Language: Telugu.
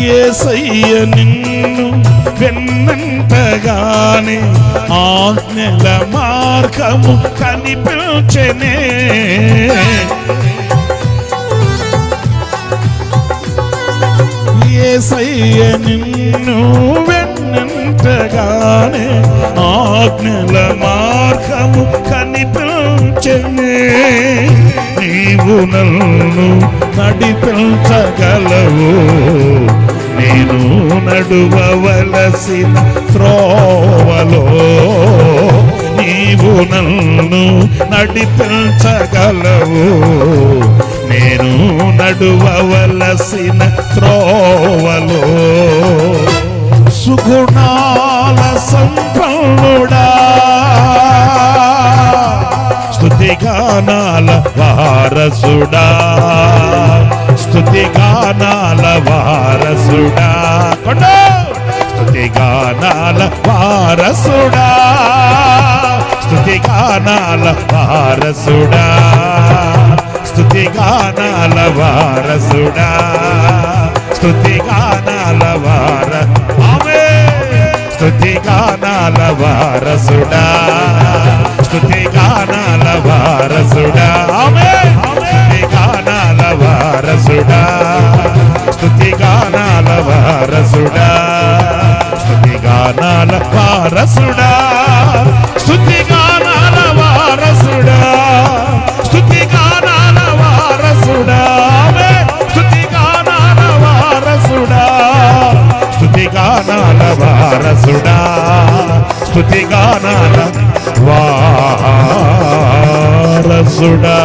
యేసయ్య నిన్ను వెన్నంటగానే ఆజ్ఞల మార్గము కనిపించెనే. యేసయ్య నిన్ను వెన్నంటగానే ఆజ్ఞల మార్గము కనిపించెనే. నీవు నన్ను నడిపించగలవు, నేను నడువవలసిన త్రోవలో. నీవు నన్ను నడిపించగలవు, నేను నడువవలసిన త్రోవలో. సుగుణాల సంపన్నుడా, స్తుతిగానాల వారసుడా, స్తుతిగానాల వారసుడా, స్తుతిగానాల వారసుడా, స్తుతిగానాల వారసుడా, స్తుతిగానాల వారసుడా, స్తుతిగానాల స్తుతిగానాల వారసుడా, స్తుతిగానాల వారసుడా, స్తుతిగానాల వారసుడా, స్తుతిగానాల వారసుడా, స్తుతిగానాల వారసుడా, స్తుతిగానాల వారసుడా, స్తుతిగానాల వారసుడా, స్తుతిగానాల వారసుడా, స్తుతిగానాల వారసుడా, స్తుతిగానాల వారసుడా.